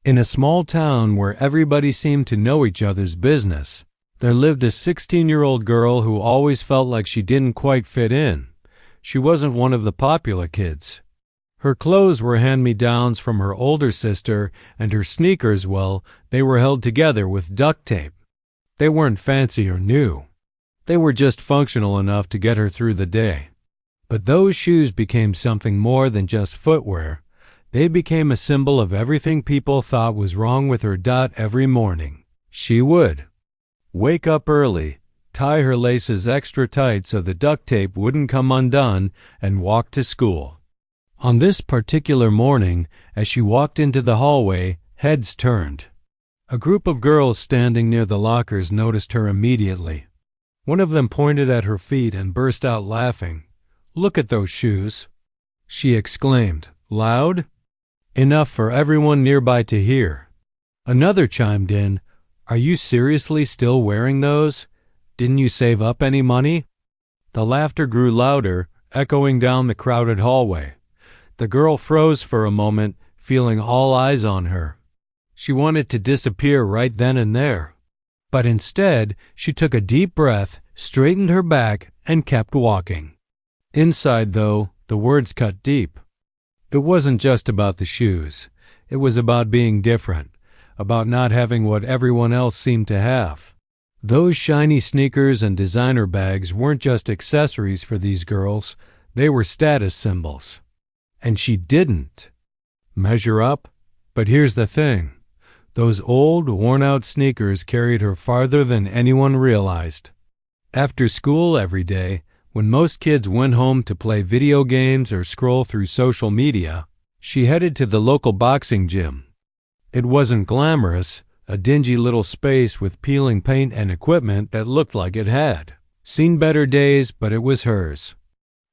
In a small town where everybody seemed to know each other's business, there lived a 16-year-old girl who always felt like she didn't quite fit in. She wasn't one of the popular kids. Her clothes were hand-me-downs from her older sister, and her sneakers, well, they were held together with duct tape. They weren't fancy or new. They were just functional enough to get her through the day. But those shoes became something more than just footwear. They became a symbol of everything people thought was wrong with her. Every morning, she would wake up early, tie her laces extra tight so the duct tape wouldn't come undone, and walk to school. On this particular morning, as she walked into the hallway, heads turned. A group of girls standing near the lockers noticed her immediately. One of them pointed at her feet and burst out laughing. "Look at those shoes," she exclaimed, loud enough for everyone nearby to hear. Another chimed in, "Are you seriously still wearing those? Didn't you save up any money?" The laughter grew louder, echoing down the crowded hallway. The girl froze for a moment, feeling all eyes on her. She wanted to disappear right then and there. But instead, she took a deep breath, straightened her back, and kept walking. Inside, though, the words cut deep. It wasn't just about the shoes. It was about being different, about not having what everyone else seemed to have. Those shiny sneakers and designer bags weren't just accessories for these girls. They were status symbols. And she didn't measure up. But here's the thing. Those old, worn-out sneakers carried her farther than anyone realized. After school every day, when most kids went home to play video games or scroll through social media, she headed to the local boxing gym. It wasn't glamorous, a dingy little space with peeling paint and equipment that looked like it had seen better days, but it was hers.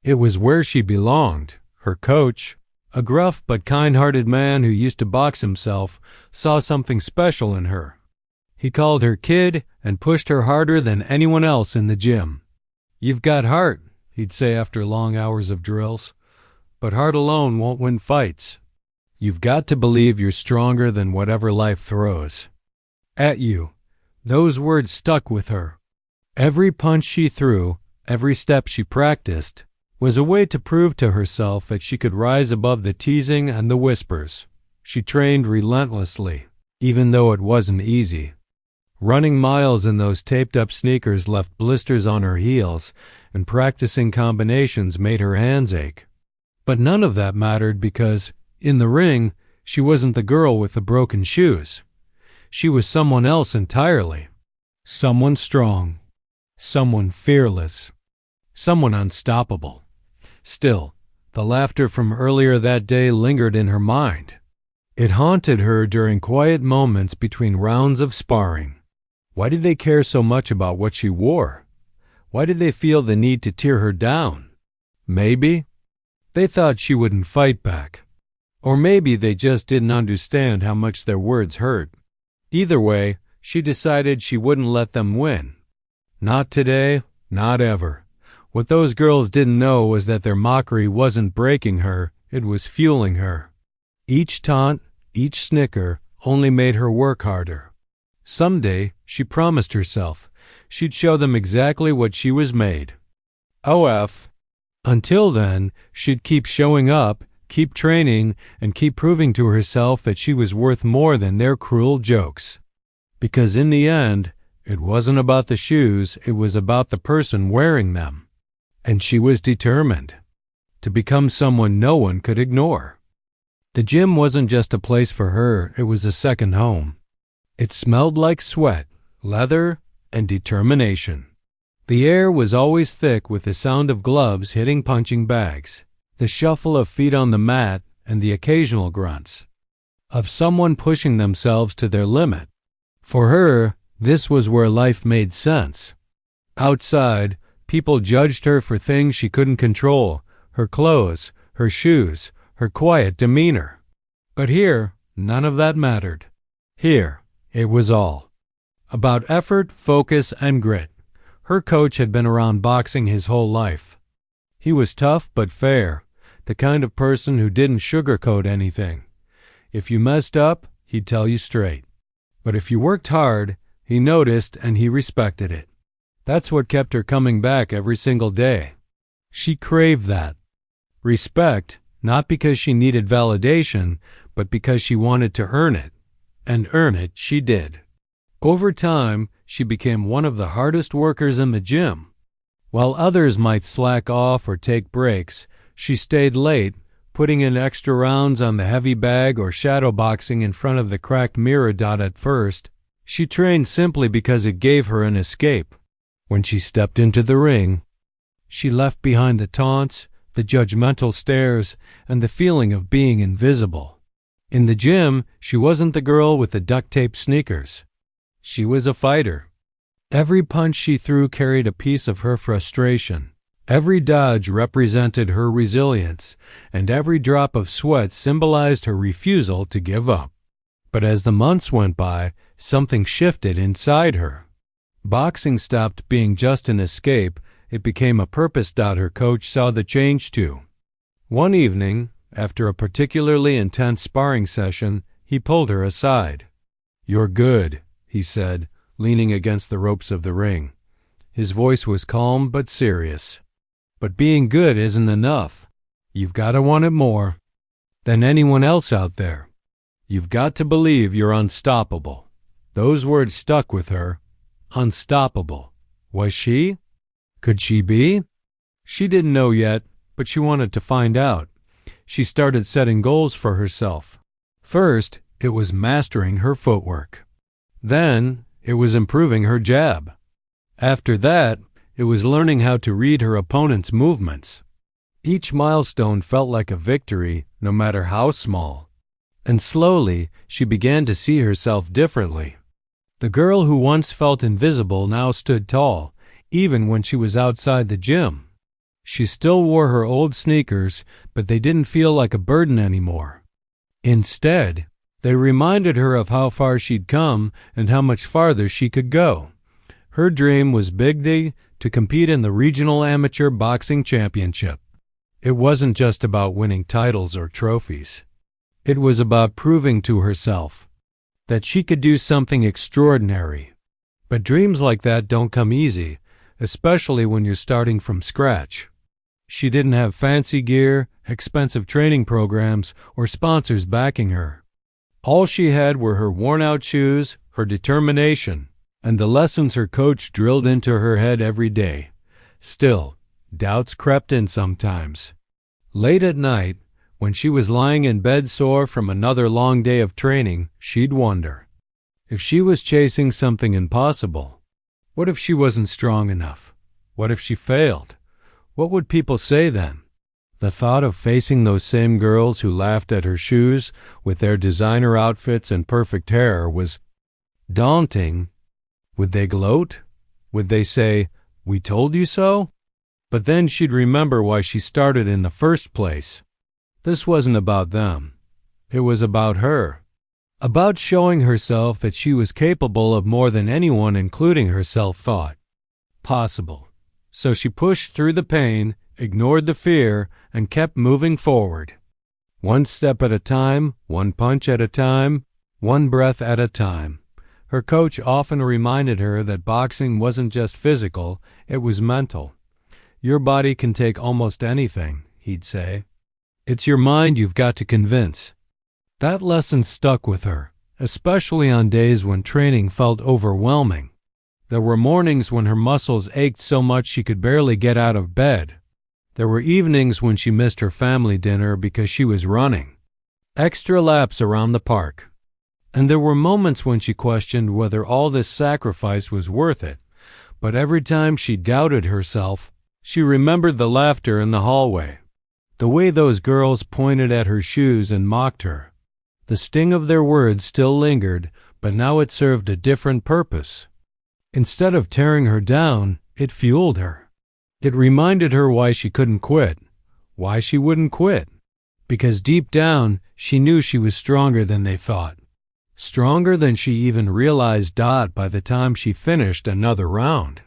It was where she belonged. Her coach, a gruff but kind-hearted man who used to box himself, saw something special in her. He called her kid and pushed her harder than anyone else in the gym. "You've got heart," he'd say after long hours of drills, "but heart alone won't win fights. You've got to believe you're stronger than whatever life throws at you." Those words stuck with her. Every punch she threw, every step she practiced, was a way to prove to herself that she could rise above the teasing and the whispers. She trained relentlessly, even though it wasn't easy. Running miles in those taped-up sneakers left blisters on her heels, and practicing combinations made her hands ache. But none of that mattered because, in the ring, she wasn't the girl with the broken shoes. She was someone else entirely. Someone strong. Someone fearless. Someone unstoppable. Still, the laughter from earlier that day lingered in her mind. It haunted her during quiet moments between rounds of sparring. Why did they care so much about what she wore? Why did they feel the need to tear her down? Maybe they thought she wouldn't fight back. Or maybe they just didn't understand how much their words hurt. Either way, she decided she wouldn't let them win. Not today, not ever. What those girls didn't know was that their mockery wasn't breaking her, it was fueling her. Each taunt, each snicker, only made her work harder. Someday, she promised herself, she'd show them exactly what she was made. OF. Until then, she'd keep showing up, keep training, and keep proving to herself that she was worth more than their cruel jokes. Because in the end, it wasn't about the shoes, it was about the person wearing them. And she was determined to become someone no one could ignore. The gym wasn't just a place for her, it was a second home. It smelled like sweat, leather, and determination. The air was always thick with the sound of gloves hitting punching bags, the shuffle of feet on the mat, and the occasional grunts of someone pushing themselves to their limit. For her, this was where life made sense. Outside, people judged her for things she couldn't control, her clothes, her shoes, her quiet demeanor. But here, none of that mattered. Here, it was all about effort, focus, and grit. Her coach had been around boxing his whole life. He was tough but fair, the kind of person who didn't sugarcoat anything. If you messed up, he'd tell you straight. But if you worked hard, he noticed and he respected it. That's what kept her coming back every single day. She craved that. Respect, not because she needed validation, but because she wanted to earn it. And earn it she did. Over time, she became one of the hardest workers in the gym. While others might slack off or take breaks, she stayed late, putting in extra rounds on the heavy bag or shadowboxing in front of the cracked mirror. At first, she trained simply because it gave her an escape. When she stepped into the ring, she left behind the taunts, the judgmental stares, and the feeling of being invisible. In the gym, she wasn't the girl with the duct-tape sneakers. She was a fighter. Every punch she threw carried a piece of her frustration. Every dodge represented her resilience, and every drop of sweat symbolized her refusal to give up. But as the months went by, something shifted inside her. Boxing stopped being just an escape, it became a purpose. Her coach saw the change too. One evening, after a particularly intense sparring session, he pulled her aside. "You're good," he said, leaning against the ropes of the ring. His voice was calm but serious. "But being good isn't enough. You've got to want it more than anyone else out there. You've got to believe you're unstoppable." Those words stuck with her. Unstoppable. Was she? Could she be? She didn't know yet, but she wanted to find out. She started setting goals for herself. First, it was mastering her footwork. Then, it was improving her jab. After that, it was learning how to read her opponent's movements. Each milestone felt like a victory, no matter how small. And slowly, she began to see herself differently. The girl who once felt invisible now stood tall, even when she was outside the gym. She still wore her old sneakers, but they didn't feel like a burden anymore. Instead, they reminded her of how far she'd come and how much farther she could go. Her dream was big to compete in the regional amateur boxing championship. It wasn't just about winning titles or trophies. It was about proving to herself that she could do something extraordinary. But dreams like that don't come easy, especially when you're starting from scratch. She didn't have fancy gear, expensive training programs, or sponsors backing her. All she had were her worn-out shoes, her determination, and the lessons her coach drilled into her head every day. Still, doubts crept in sometimes. Late at night, when she was lying in bed sore from another long day of training, she'd wonder if she was chasing something impossible. What if she wasn't strong enough? What if she failed? What would people say then? The thought of facing those same girls who laughed at her shoes with their designer outfits and perfect hair was daunting. Would they gloat? Would they say, "We told you so"? But then she'd remember why she started in the first place. This wasn't about them. It was about her. About showing herself that she was capable of more than anyone, including herself, thought possible. So she pushed through the pain, ignored the fear, and kept moving forward. One step at a time, one punch at a time, one breath at a time. Her coach often reminded her that boxing wasn't just physical, it was mental. "Your body can take almost anything," he'd say. "It's your mind you've got to convince." That lesson stuck with her, especially on days when training felt overwhelming. There were mornings when her muscles ached so much she could barely get out of bed. There were evenings when she missed her family dinner because she was running extra laps around the park. And there were moments when she questioned whether all this sacrifice was worth it. But every time she doubted herself, she remembered the laughter in the hallway, the way those girls pointed at her shoes and mocked her. The sting of their words still lingered, but now it served a different purpose. Instead of tearing her down, it fueled her. It reminded her why she couldn't quit, why she wouldn't quit. Because deep down, she knew she was stronger than they thought. Stronger than she even realized. By the time she finished another round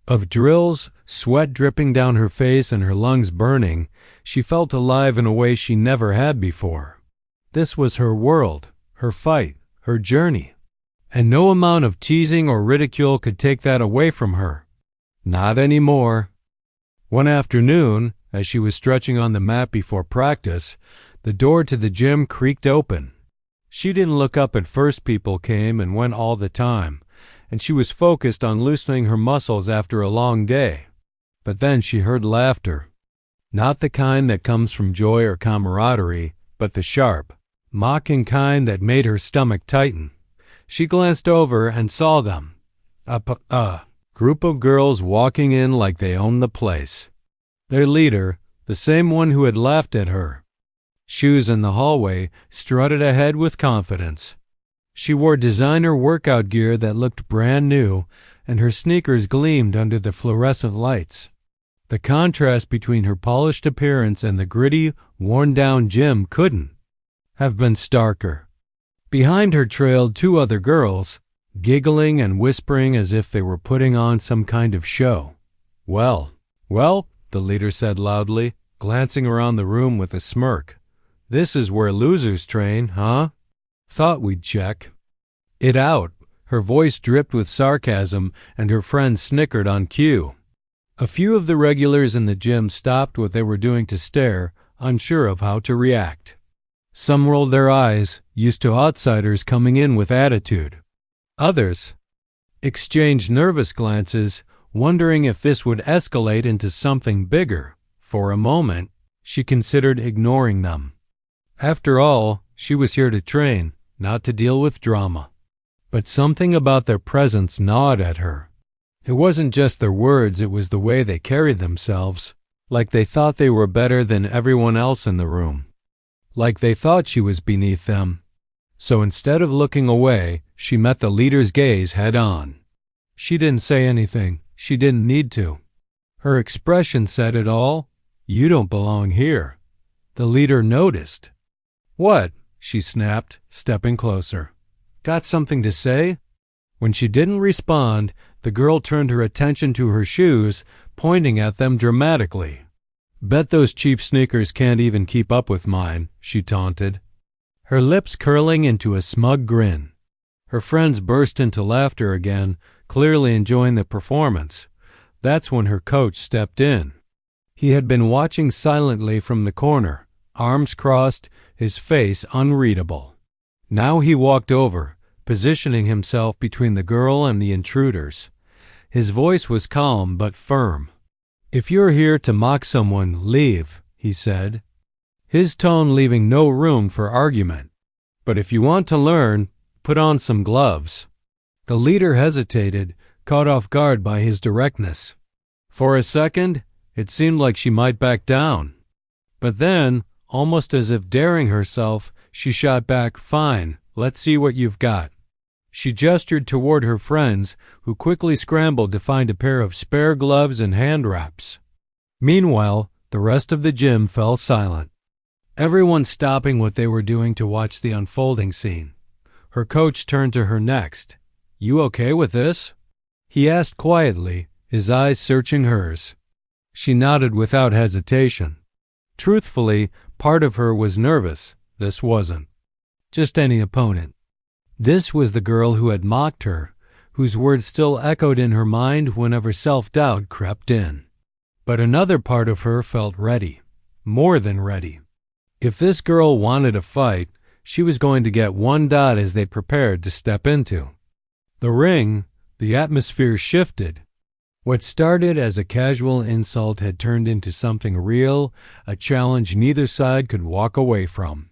of drills, sweat dripping down her face and her lungs burning, she felt alive in a way she never had before. This was her world, her fight, her journey. And no amount of teasing or ridicule could take that away from her. Not anymore. One afternoon, as she was stretching on the mat before practice, the door to the gym creaked open. She didn't look up at first. People came and went all the time, and she was focused on loosening her muscles after a long day. But then she heard laughter. Not the kind that comes from joy or camaraderie, but the sharp, mocking kind that made her stomach tighten. She glanced over and saw them. A group of girls walking in like they owned the place. Their leader, the same one who had laughed at her. Shoes in the hallway, strutted ahead with confidence. She wore designer workout gear that looked brand new, and her sneakers gleamed under the fluorescent lights. The contrast between her polished appearance and the gritty, worn-down gym couldn't have been starker. Behind her trailed two other girls, giggling and whispering as if they were putting on some kind of show. Well, the leader said loudly, glancing around the room with a smirk. This is where losers train, huh? Thought we'd check it out. Her voice dripped with sarcasm, and her friends snickered on cue. A few of the regulars in the gym stopped what they were doing to stare, unsure of how to react. Some rolled their eyes, used to outsiders coming in with attitude. Others exchanged nervous glances, wondering if this would escalate into something bigger. For a moment, she considered ignoring them. After all, she was here to train, not to deal with drama. But something about their presence gnawed at her. It wasn't just their words, it was the way they carried themselves, like they thought they were better than everyone else in the room. Like they thought she was beneath them. So instead of looking away, she met the leader's gaze head on. She didn't say anything. She didn't need to. Her expression said it all. You don't belong here. The leader noticed. What? She snapped, stepping closer. Got something to say? When she didn't respond, the girl turned her attention to her shoes, pointing at them dramatically. Bet those cheap sneakers can't even keep up with mine, she taunted, her lips curling into a smug grin. Her friends burst into laughter again, clearly enjoying the performance. That's when her coach stepped in. He had been watching silently from the corner, arms crossed, his face unreadable. Now he walked over, positioning himself between the girl and the intruders. His voice was calm but firm. If you're here to mock someone, leave, he said, his tone leaving no room for argument. But if you want to learn, put on some gloves. The leader hesitated, caught off guard by his directness. For a second, it seemed like she might back down. But then, almost as if daring herself, she shot back, fine, let's see what you've got. She gestured toward her friends, who quickly scrambled to find a pair of spare gloves and hand wraps. Meanwhile, the rest of the gym fell silent, everyone stopping what they were doing to watch the unfolding scene. Her coach turned to her next. You okay with this? He asked quietly, his eyes searching hers. She nodded without hesitation. Truthfully, part of her was nervous. This wasn't just any opponent. This was the girl who had mocked her, whose words still echoed in her mind whenever self-doubt crept in. But another part of her felt ready, more than ready. If this girl wanted a fight, she was going to get one dot as they prepared to step into the ring. The atmosphere shifted. What started as a casual insult had turned into something real, a challenge neither side could walk away from.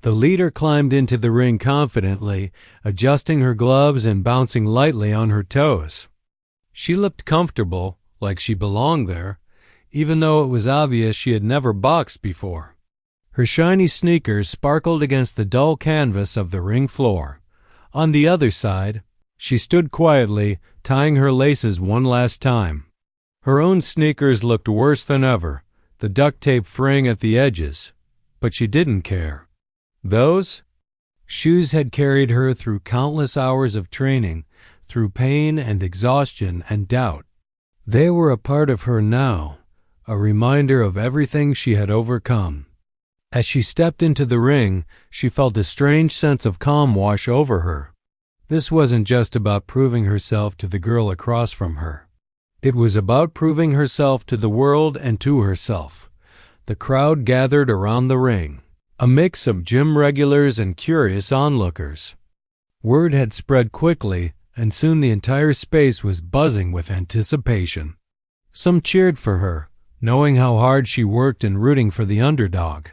The leader climbed into the ring confidently, adjusting her gloves and bouncing lightly on her toes. She looked comfortable, like she belonged there, even though it was obvious she had never boxed before. Her shiny sneakers sparkled against the dull canvas of the ring floor. On the other side, she stood quietly, tying her laces one last time. Her own sneakers looked worse than ever, the duct tape fraying at the edges, but she didn't care. Those shoes had carried her through countless hours of training, through pain and exhaustion and doubt. They were a part of her now, a reminder of everything she had overcome. As she stepped into the ring, she felt a strange sense of calm wash over her. This wasn't just about proving herself to the girl across from her. It was about proving herself to the world and to herself. The crowd gathered around the ring, a mix of gym regulars and curious onlookers. Word had spread quickly, and soon the entire space was buzzing with anticipation. Some cheered for her, knowing how hard she worked and rooting for the underdog.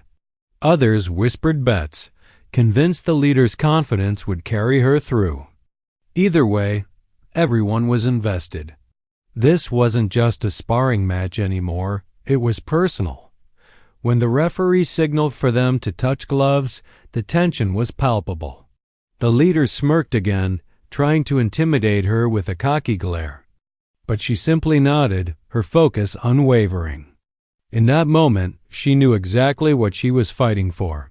Others whispered bets, convinced the leader's confidence would carry her through. Either way, everyone was invested. This wasn't just a sparring match anymore, it was personal. When the referee signaled for them to touch gloves, the tension was palpable. The leader smirked again, trying to intimidate her with a cocky glare. But she simply nodded, her focus unwavering. In that moment, she knew exactly what she was fighting for.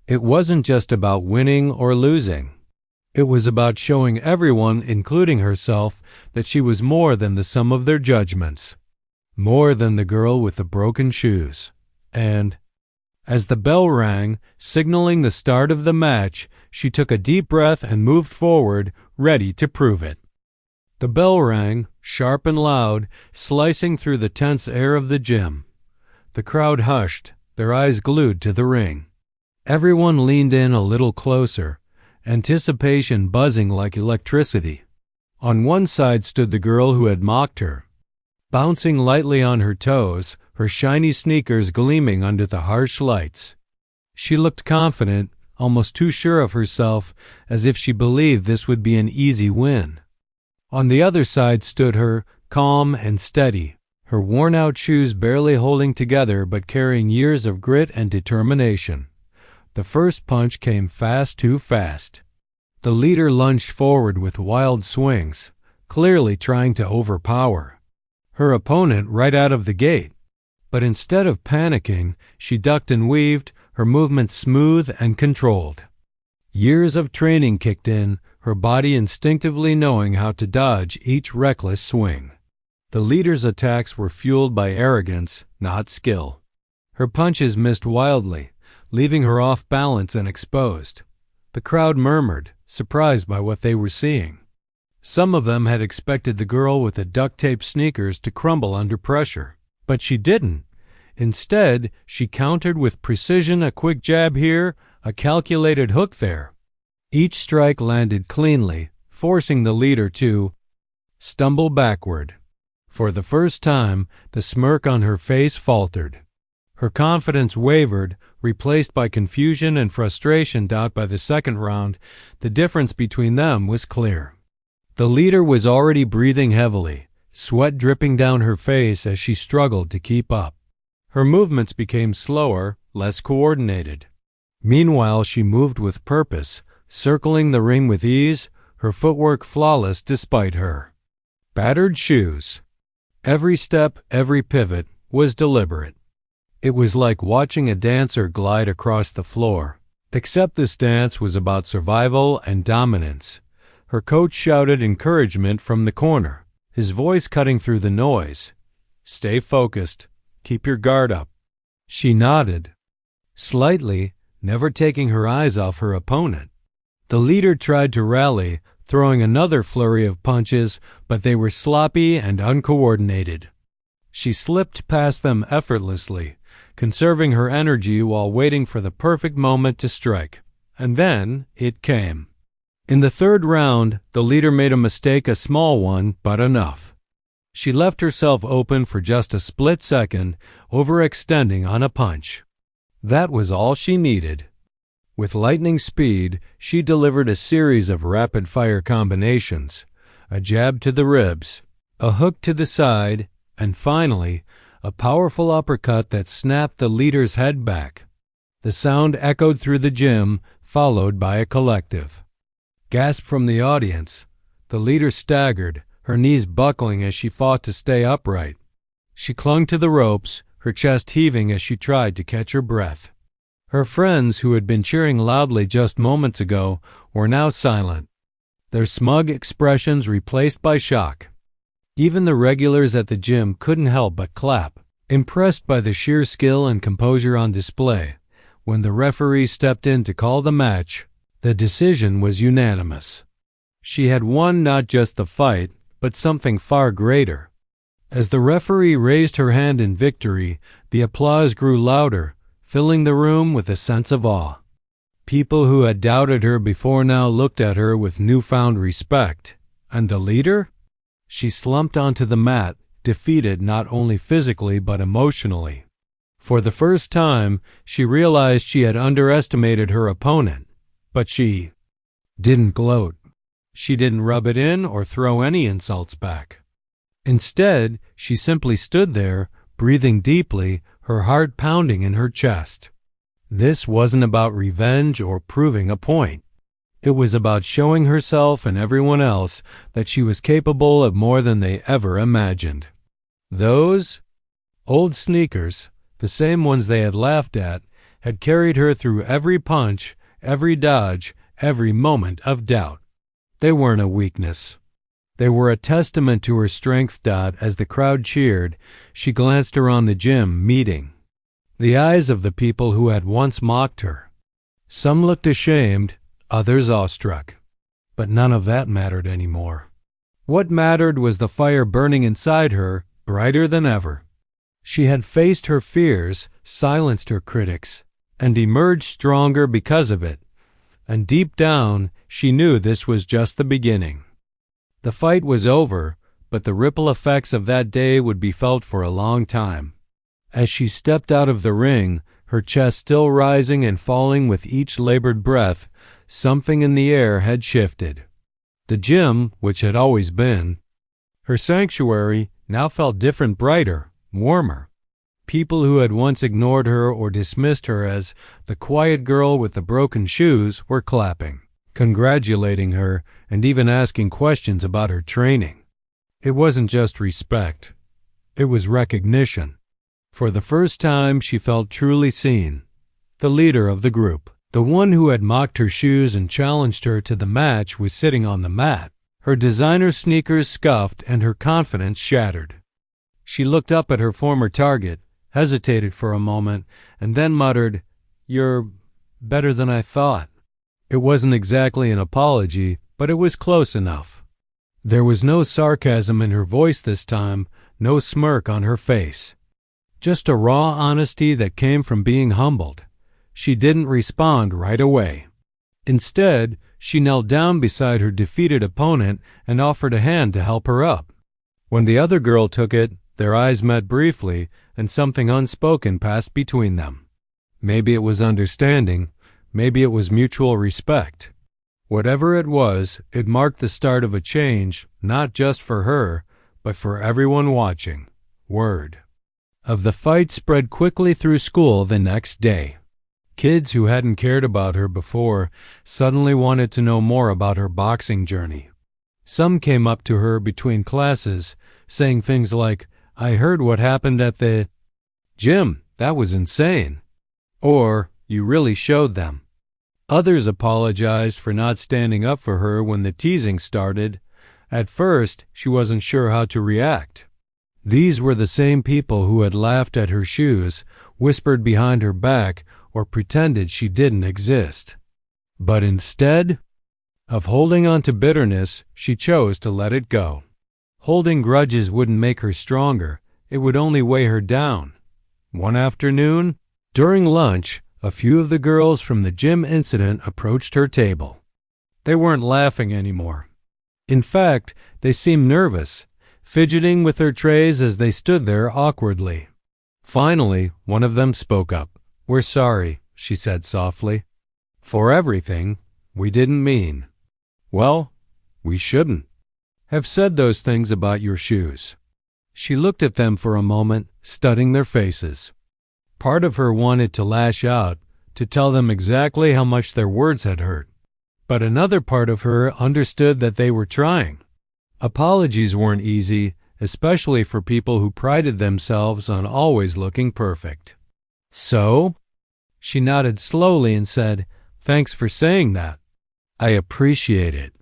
It wasn't just about winning or losing. It was about showing everyone, including herself, that she was more than the sum of their judgments. More than the girl with the broken shoes. And, as the bell rang, signaling the start of the match, she took a deep breath and moved forward, ready to prove it. The bell rang, sharp and loud, slicing through the tense air of the gym. The crowd hushed, their eyes glued to the ring. Everyone leaned in a little closer, anticipation buzzing like electricity. On one side stood the girl who had mocked her, bouncing lightly on her toes, her shiny sneakers gleaming under the harsh lights. She looked confident, almost too sure of herself, as if she believed this would be an easy win. On the other side stood her, calm and steady, her worn-out shoes barely holding together but carrying years of grit and determination. The first punch came fast, too fast. The leader lunged forward with wild swings, clearly trying to overpower her opponent right out of the gate. But instead of panicking, she ducked and weaved, her movements smooth and controlled. Years of training kicked in, her body instinctively knowing how to dodge each reckless swing. The leader's attacks were fueled by arrogance, not skill. Her punches missed wildly, leaving her off balance and exposed. The crowd murmured, surprised by what they were seeing. Some of them had expected the girl with the duct-tape sneakers to crumble under pressure. But she didn't. Instead, she countered with precision, a quick jab here, a calculated hook there. Each strike landed cleanly, forcing the leader to stumble backward. For the first time, the smirk on her face faltered. Her confidence wavered, replaced by confusion and frustration. By the second round, the difference between them was clear. The leader was already breathing heavily, sweat dripping down her face as she struggled to keep up. Her movements became slower, less coordinated. Meanwhile, she moved with purpose, circling the ring with ease, her footwork flawless despite her battered shoes. Every step, every pivot was deliberate. It was like watching a dancer glide across the floor. Except this dance was about survival and dominance. Her coach shouted encouragement from the corner, his voice cutting through the noise. "Stay focused. Keep your guard up." She nodded, slightly, never taking her eyes off her opponent. The leader tried to rally, throwing another flurry of punches, but they were sloppy and uncoordinated. She slipped past them effortlessly, conserving her energy while waiting for the perfect moment to strike. And then it came. In the third round, the leader made a mistake, a small one, but enough. She left herself open for just a split second, overextending on a punch. That was all she needed. With lightning speed, she delivered a series of rapid-fire combinations, a jab to the ribs, a hook to the side, and finally, a powerful uppercut that snapped the leader's head back. The sound echoed through the gym, followed by a collective gasp from the audience. The leader staggered, her knees buckling as she fought to stay upright. She clung to the ropes, her chest heaving as she tried to catch her breath. Her friends, who had been cheering loudly just moments ago, were now silent, their smug expressions replaced by shock. Even the regulars at the gym couldn't help but clap, impressed by the sheer skill and composure on display. when the referee stepped in to call the match, the decision was unanimous. She had won not just the fight, but something far greater. As the referee raised her hand in victory, the applause grew louder, filling the room with a sense of awe. People who had doubted her before now looked at her with newfound respect. And the leader? She slumped onto the mat, defeated not only physically but emotionally. For the first time, she realized she had underestimated her opponent, but she didn't gloat. She didn't rub it in or throw any insults back. Instead, she simply stood there, breathing deeply, her heart pounding in her chest. This wasn't about revenge or proving a point. It was about showing herself and everyone else that she was capable of more than they ever imagined. Those old sneakers, the same ones they had laughed at, had carried her through every punch, every dodge, every moment of doubt. They weren't a weakness. They were a testament to her strength. As the crowd cheered, she glanced around the gym, meeting the eyes of the people who had once mocked her. Some looked ashamed, others awestruck. But none of that mattered anymore. What mattered was the fire burning inside her, brighter than ever. She had faced her fears, silenced her critics, and emerged stronger because of it. And deep down, she knew this was just the beginning. The fight was over, but the ripple effects of that day would be felt for a long time. As she stepped out of the ring, her chest still rising and falling with each labored breath, something in the air had shifted. The gym, which had always been her sanctuary, now felt different, brighter, warmer. People who had once ignored her or dismissed her as the quiet girl with the broken shoes were clapping, congratulating her, and even asking questions about her training. It wasn't just respect. It was recognition. For the first time, she felt truly seen. The leader of the group, the one who had mocked her shoes and challenged her to the match, was sitting on the mat, her designer sneakers scuffed and her confidence shattered. She looked up at her former target, hesitated for a moment, and then muttered, "You're better than I thought." It wasn't exactly an apology, but it was close enough. There was no sarcasm in her voice this time, no smirk on her face. Just a raw honesty that came from being humbled. She didn't respond right away. Instead, she knelt down beside her defeated opponent and offered a hand to help her up. When the other girl took it, their eyes met briefly, and something unspoken passed between them. Maybe it was understanding, maybe it was mutual respect. Whatever it was, it marked the start of a change, not just for her, but for everyone watching. Word of the fight spread quickly through school the next day. Kids who hadn't cared about her before suddenly wanted to know more about her boxing journey. Some came up to her between classes, saying things like, "I heard what happened at the gym. That was insane." Or, "You really showed them." Others apologized for not standing up for her when the teasing started. At first, she wasn't sure how to react. These were the same people who had laughed at her shoes, whispered behind her back, or pretended she didn't exist. But instead of holding on to bitterness, she chose to let it go. Holding grudges wouldn't make her stronger, it would only weigh her down. One afternoon, during lunch, a few of the girls from the gym incident approached her table. They weren't laughing anymore. In fact, they seemed nervous, fidgeting with their trays as they stood there awkwardly. Finally, one of them spoke up. "We're sorry," she said softly. "For everything we didn't mean." "Well, we shouldn't have said those things about your shoes." She looked at them for a moment, studying their faces. Part of her wanted to lash out, to tell them exactly how much their words had hurt. But another part of her understood that they were trying. Apologies weren't easy, especially for people who prided themselves on always looking perfect. "So?" She nodded slowly and said, "Thanks for saying that. I appreciate it."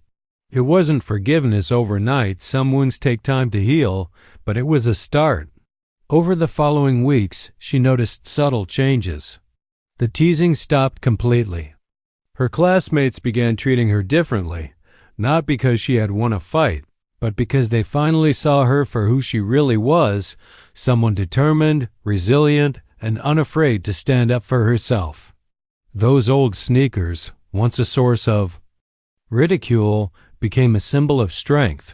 It wasn't forgiveness overnight. Some wounds take time to heal, but it was a start. Over the following weeks, she noticed subtle changes. The teasing stopped completely. Her classmates began treating her differently, not because she had won a fight, but because they finally saw her for who she really was, someone determined, resilient, and unafraid to stand up for herself. Those old sneakers, once a source of ridicule, became a symbol of strength.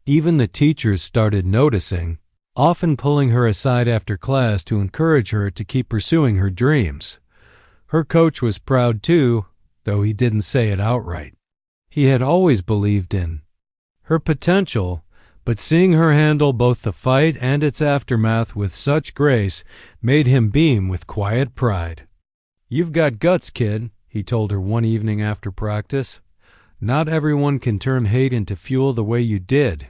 Even the teachers started noticing, often pulling her aside after class to encourage her to keep pursuing her dreams. Her coach was proud too, though he didn't say it outright. He had always believed in her potential, but seeing her handle both the fight and its aftermath with such grace made him beam with quiet pride. "You've got guts, kid," he told her one evening after practice. "Not everyone can turn hate into fuel the way you did."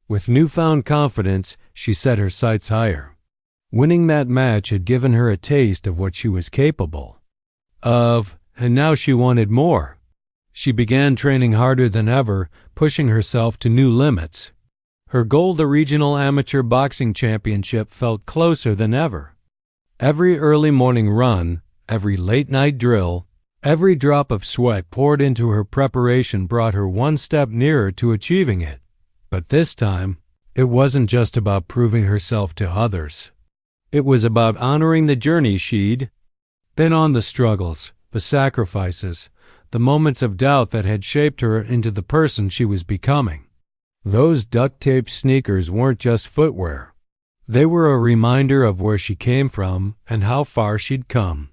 With newfound confidence, she set her sights higher. Winning that match had given her a taste of what she was capable of, and now she wanted more. She began training harder than ever, pushing herself to new limits. Her goal, the regional amateur boxing championship, felt closer than ever. Every early morning run, every late-night drill, every drop of sweat poured into her preparation brought her one step nearer to achieving it. But this time, it wasn't just about proving herself to others. It was about honoring the journey she'd been on, the struggles, the sacrifices, the moments of doubt that had shaped her into the person she was becoming. Those duct-tape sneakers weren't just footwear. They were a reminder of where she came from and how far she'd come.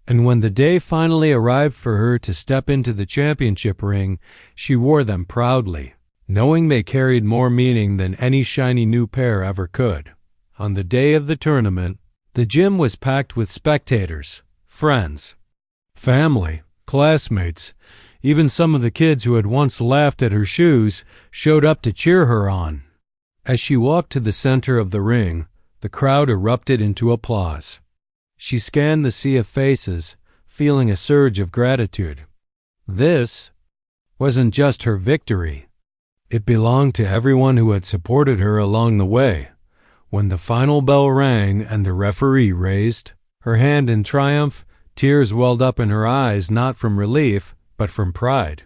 And when the day finally arrived for her to step into the championship ring, she wore them proudly, knowing they carried more meaning than any shiny new pair ever could. On the day of the tournament, the gym was packed with spectators, friends, family, classmates. Even some of the kids who had once laughed at her shoes showed up to cheer her on. As she walked to the center of the ring, the crowd erupted into applause. She scanned the sea of faces, feeling a surge of gratitude. This wasn't just her victory. It belonged to everyone who had supported her along the way. When the final bell rang and the referee raised her hand in triumph, tears welled up in her eyes, not from relief, but from pride.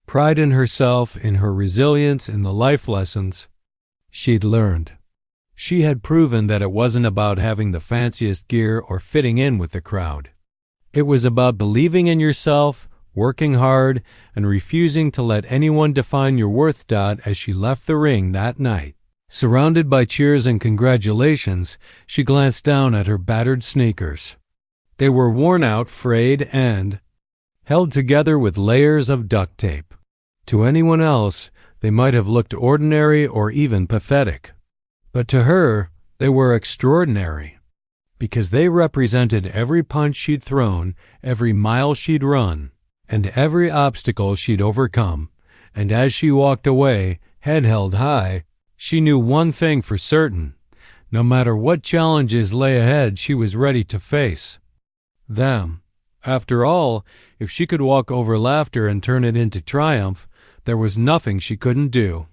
Pride in herself, in her resilience, in the life lessons she'd learned. She had proven that it wasn't about having the fanciest gear or fitting in with the crowd. It was about believing in yourself, working hard, and refusing to let anyone define your worth. As she left the ring that night, surrounded by cheers and congratulations, she glanced down at her battered sneakers. They were worn out, frayed, and held together with layers of duct tape. To anyone else, they might have looked ordinary or even pathetic. But to her, they were extraordinary, because they represented every punch she'd thrown, every mile she'd run, and every obstacle she'd overcome. And as she walked away, head held high, she knew one thing for certain: no matter what challenges lay ahead, she was ready to face them. After all, if she could walk over laughter and turn it into triumph, there was nothing she couldn't do.